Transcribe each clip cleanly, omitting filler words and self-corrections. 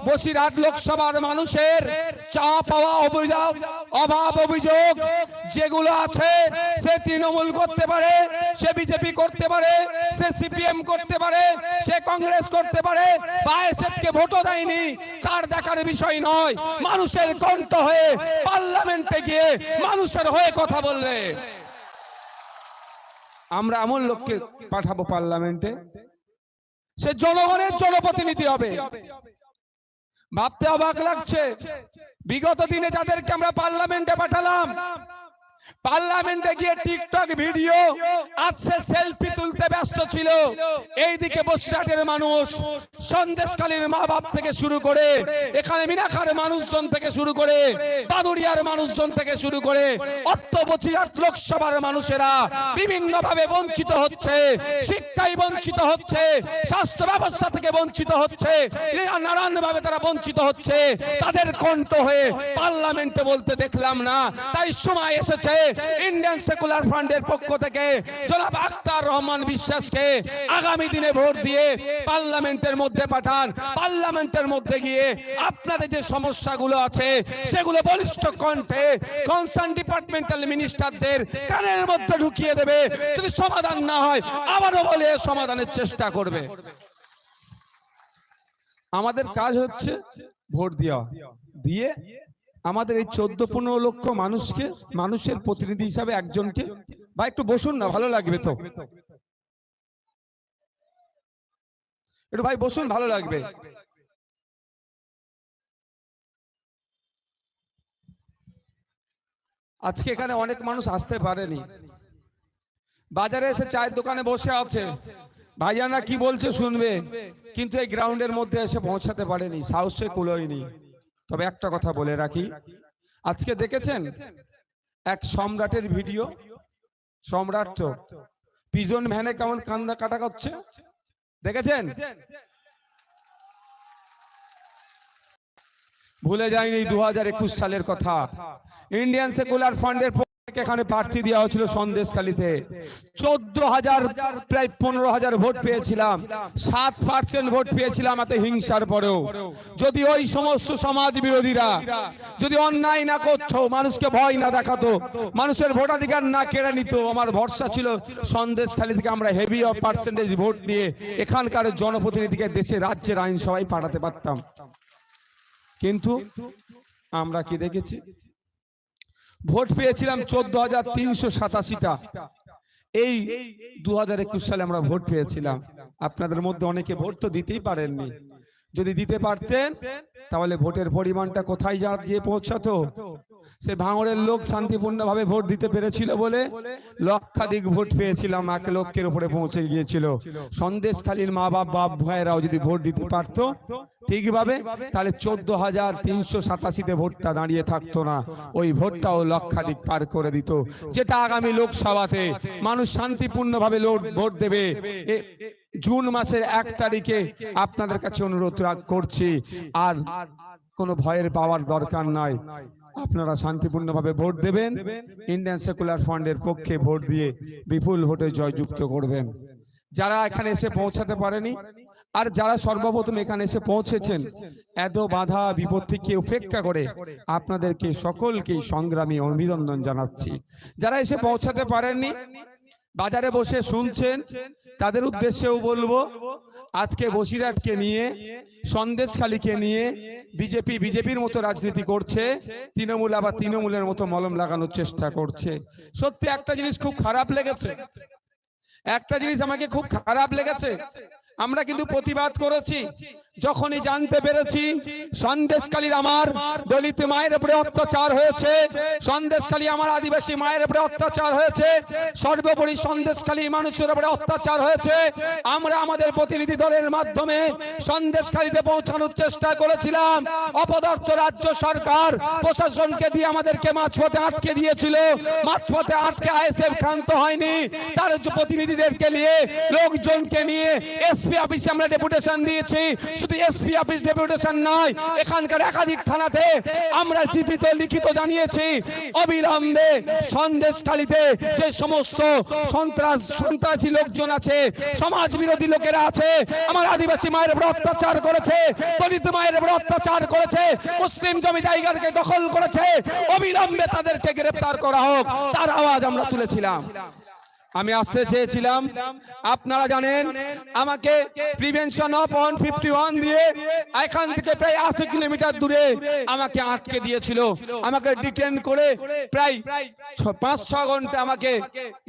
বসিরহাট লোকসভার মানুষের চা পাওয়া অভাব অভিযোগ যেগুলো আছে, সে তৃণমূল করতে পারে, সে বিজেপি করতে পারে, সে সিপিএম করতে পারে, সে কংগ্রেস করতে পারে, আইএসএফ কে ভোটও দেয়নি, তার দেখার বিষয় নয়। মানুষের কণ্ঠ হয়ে পার্লামেন্টে গিয়ে মানুষের হয়ে কথা বলবে। আমরা এমন লোককে পাঠাবো পার্লামেন্টে, সে জনগণের জনপ্রতিনিধি হবে। ভাবতে অবাক লাগছে, বিগত দিনে যাদেরকে আমরা পার্লামেন্টে পাঠালাম, পার্লামেন্টে গিয়ে টিকটক ভিডিও আছে, সেলফি তুলতে ব্যস্ত ছিল। এইদিকে বসিরহাটের মানুষ, সন্দেশখালীর মা বাপ থেকে শুরু করে, এখানে মিনাখার মানুষজন থেকে শুরু করে, বাদুড়িয়ার মানুষজন থেকে শুরু করে, অর্থ বসিরহাট লোকসভার মানুষেরা বিভিন্ন ভাবে বঞ্চিত হচ্ছে। শিক্ষায় বঞ্চিত হচ্ছে, স্বাস্থ্য ব্যবস্থা থেকে বঞ্চিত হচ্ছে, নানান ভাবে তারা বঞ্চিত হচ্ছে। তাদের কণ্ঠ হয়ে পার্লামেন্টে বলতে দেখলাম না। তাই সময় এসেছে ইন্ডিয়ান সেকুলার ফ্রন্টের পক্ষ থেকে জনাব আখতার রহমান বিশ্বাসকে আগামী দিনে ভোট দিয়ে পার্লামেন্টের মধ্যে পাঠান। পার্লামেন্টের মধ্যে গিয়ে আপনাদের যে সমস্যাগুলো আছে সেগুলো বলিষ্ঠ কণ্ঠে কনসার্ন ডিপার্টমেন্টাল মিনিস্টারদের কানের মধ্যে ঢুকিয়ে দেবে। যদি সমাধান না হয় আবারও বলে সমাধানের চেষ্টা করবে। আমাদের কাজ হচ্ছে ভোট দেওয়া, দিয়ে আমাদের এই 14-15 লক্ষ মানুষকে, মানুষের প্রতিনিধি হিসাবে একজনকে, ভাই একটু বসুন না, ভালো লাগবে তো, একটু ভাই বসুন, ভালো লাগবে। আজকে এখানে অনেক মানুষ আসতে পারেনি, বাজারে এসে চায়ের দোকানে বসে আছে, ভাইজানা কি বলছে শুনবে, কিন্তু এই গ্রাউন্ডের মধ্যে এসে পৌঁছাতে পারেনি, সাহসে কুলোয়নি। তবে একটা কথা বলে রাখি, আজকে দেখেছেন এক সম্রাটের ভিডিও, সম্রাট তো পিজন ভ্যানে কেমন কান্দা কাটা করছে, দেখেছেন? ভুলে যায়নি 2021 সালের কথা। ইন্ডিয়ান সেকুলার ফ্রন্টের এখানে প্রার্থী দেওয়া হয়েছিল সন্দেশখালীতে, 14,000 প্রায় 15,000 ভোট পেয়েছিলাম, 7% ভোট পেয়েছিলাম এত হিংসার পরেও। যদি ওই সমস্ত সমাজ বিরোধীরা যদি অন্যায় না করতো, মানুষকে ভয় না দেখাতো, মানুষের ভোটাধিকার না কেড়ে নিত, আমার ভরসা ছিল সন্দেশখালী থেকে আমরা হেভি অফ পার্সেন্টেজ ভোট দিয়ে এখানকার জনপ্রতিনিধিকে দেশে রাজ্যের আইনসভায় পাঠাতে পারতাম। কিন্তু আমরা কি দেখেছি, ভোট পেয়েছিলাম 14,387টা। এই 2021 সালে আমরা ভোট পেয়েছিলাম। আপনাদের মধ্যে অনেকে ভোট তো দিতেই পারেননি। যদি দিতে পারতেন তাহলে ভোটের পরিমাণটা কোথায় গিয়ে পৌঁছাতো? সে ভাঙড়ের লোক শান্তিপূর্ণভাবে ভোট দিতে পেরেছিল বলে লক্ষাধিক ভোট পেয়েছিলাম, 1 লক্ষের উপরে পৌঁছে গিয়েছিল। সন্দেশখালীর মা বাপ ভাইয়েরাও যদি ভোট দিতে পারতো ঠিকভাবে, তাহলে 14,387তে ভোটটা দাঁড়িয়ে থাকতো না, ওই ভোটটাও লক্ষাধিক পার করে দিত। যেটা আগামী লোকসভাতে মানুষ শান্তিপূর্ণভাবে ভোট দেবে। জুন মাসের 1 তারিখে আপনাদের কাছে অনুরোধ করছি, আর কোনো ভয়ের পাওয়ার দরকার নাই। আপনারা শান্তিপূর্ণভাবে ভোট দেবেন, ইন্ডিয়ান সেকুলার ফ্রন্টের পক্ষে ভোট দিয়ে বিপুল ভোটে জয়যুক্ত করবেন। যারা এখানে এসে পৌঁছাতে পারেনি, আর যারা সর্বপ্রথম এখানে এসে পৌঁছেছেন, এত বাধা বিপত্তিকে উপেক্ষা করে আপনাদেরকে সকলকে সংগ্রামী অভিনন্দন জানাচ্ছি। যারা এসে পৌঁছাতে পারেননি, বাজারে বসে শুনছেন, তাদের উদ্দেশ্যেও বলবো, আজকে বসিরহাটকে নিয়ে, সন্দেশখালীকে নিয়ে বিজেপির মতো রাজনীতি করছে, তৃণমূল আবার তৃণমূলের মতো মলম লাগানোর চেষ্টা করছে। সত্যি একটা জিনিস খুব খারাপ লেগেছে, একটা জিনিস আমাকে খুব খারাপ লেগেছে। আমরা কিন্তু প্রতিবাদ করেছি, যখনই জানতে পেরেছি সন্দেশখালীর আমার দলিত মায়ের উপরে অত্যাচার হয়েছে, সন্দেশখালী আমার আদিবাসী মায়ের উপরে অত্যাচার হয়েছে, সর্বোপরি সন্দেশখালী মানুষের উপরে অত্যাচার হয়েছে, আমরা আমাদের প্রতিনিধি দলের মাধ্যমে সন্দেশখালীতে পৌঁছানোর চেষ্টা করেছিলাম। অপদার্থ রাজ্য সরকার প্রশাসনকে দিয়ে আমাদেরকে মাঝপথে আটকে দিয়েছিল। মাঝপথে আটকে আইএসএফ ক্ষান্ত হয়নি, তার প্রতিনিধিদেরকে নিয়ে, লোকজনকে নিয়ে, এসপি এসপি অফিসে আমরা ডেপুটেশন দিয়েছি। শুধু এসপি অফিস ডেপুটেশন নয়, এখানকার একাধিক থানাতে আমরা চিঠিতে লিখিত জানিয়েছি অবিলম্বে সন্দেশখালীতে যে সমস্ত সন্ত্রাসী লোকজন আছে, সমাজ বিরোধী লোকেরা আছে, আমার আদিবাসী মায়ের উপর অত্যাচার করেছে, দলিত মায়ের উপর অত্যাচার করেছে, মুসলিম জমি জায়গাকে দখল করেছে, অবিলম্বে তাদেরকে গ্রেফতার করা হোক, তার আওয়াজ আমরা তুলেছিলাম। আমি আসতে চেয়েছিলাম, আপনারা জানেন আমাকে প্রিভেনশন অফ 151 দিয়ে এখান থেকে প্রায় 80 কিলোমিটার দূরে আমাকে আটকে দিয়েছিল। আমাকে ডিটেন করে প্রায় 5-6 ঘন্টা আমাকে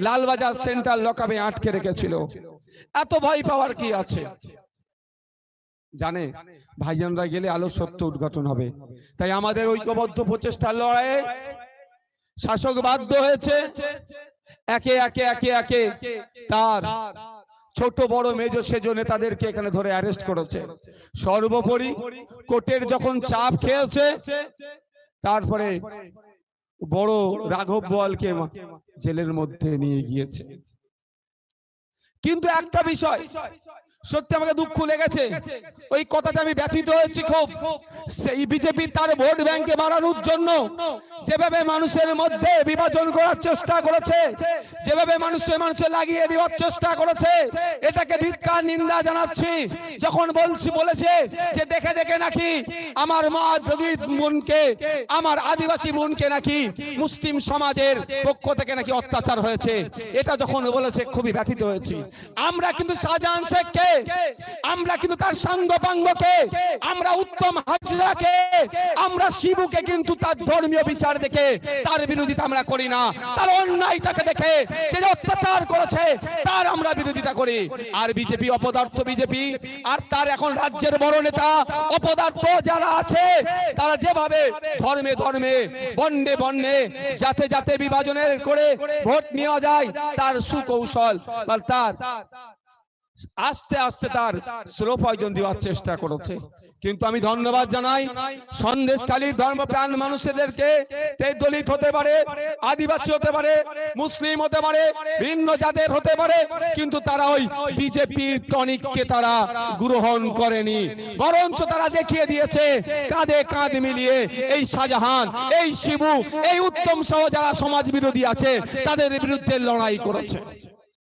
লালবাজার সেন্ট্রাল লকআপে আটকে রেখেছিল। এত ভয় পাওয়ার কি আছে? জানে ভাইজানরা গেলে আলো সত্য উদ্ঘাটন হবে। তাই আমাদের ঐক্যবদ্ধ প্রচেষ্টার লড়াইয়ে শাসক বাধ্য হয়েছে একে একে একে একে তার ছোট বড় মেজ সেজ নেতাদেরকে এখানে ধরে অ্যারেস্ট করেছে। সর্বোপরি কোর্টের যখন চাপ খেয়েছে, তারপরে বড় রাঘব বোয়ালকে জেলের মধ্যে নিয়ে গিয়েছে। কিন্তু একটা বিষয় সত্যি আমাকে দুঃখ লেগেছে, ওই কথাটা আমি ব্যথিত হয়েছি খুব। সেই বিজেপি তার ভোট ব্যাংকে বাড়ানোর জন্য যেভাবে মানুষের মধ্যে বিভাজন করার চেষ্টা করেছে, যেভাবে মানুষে লাগিয়ে দেওয়ার চেষ্টা করেছে, এটাকে ধিক্কার নিন্দা জানাচ্ছি। যখন বলেছে যে দেখে দেখে নাকি আমার মা যদি বোনকে, আমার আদিবাসী বোনকে নাকি মুসলিম সমাজের পক্ষ থেকে নাকি অত্যাচার হয়েছে, এটা যখন বলেছে খুবই ব্যথিত হয়েছি। আমরা কিন্তু শাহজাহান শেখকে, আমরা কিন্তু তার সাঙ্গপাঙ্গকে, আমরা উত্তম হাজরাকে, আমরা শিবুকে কিন্তু তার ধর্মীয় বিচার দেখে তার বিরোধিতা আমরা করি না। তার অন্যায়টাকে দেখে যে অত্যাচার করেছে তার আমরা বিরোধিতা করি। আর বিজেপি অপদার্থ বিজেপি আর তার এখন রাজ্যের বড় নেতা অপদার্থ যারা আছে, তারা যেভাবে ধর্মে ধর্মে বন্ডে বন্ডে জাতে জাতে বিভাজনের করে ভোট নেওয়া যায়, তার সুকৌশল বা তার আস্তে আস্তে তার স্লো পয়জন দেওয়ার চেষ্টা করেছে। কিন্তু আমি ধন্যবাদ জানাই সন্দেশখালীর ধর্মপ্রাণ মানুষদেরকে। দলিত হতে পারে, আদিবাসী হতে পারে, মুসলিম হতে পারে, ভিন্ন জাতের হতে পারে, কিন্তু তারা ওই বিজেপির টনিককে তারা গ্রহণ করেনি, বরঞ্চ তারা দেখিয়ে দিয়েছে কাঁধে কাঁধ মিলিয়ে এই শাহজাহান, এই শিবু, এই উত্তম সহ যারা সমাজ বিরোধী আছে তাদের বিরুদ্ধে লড়াই করেছে।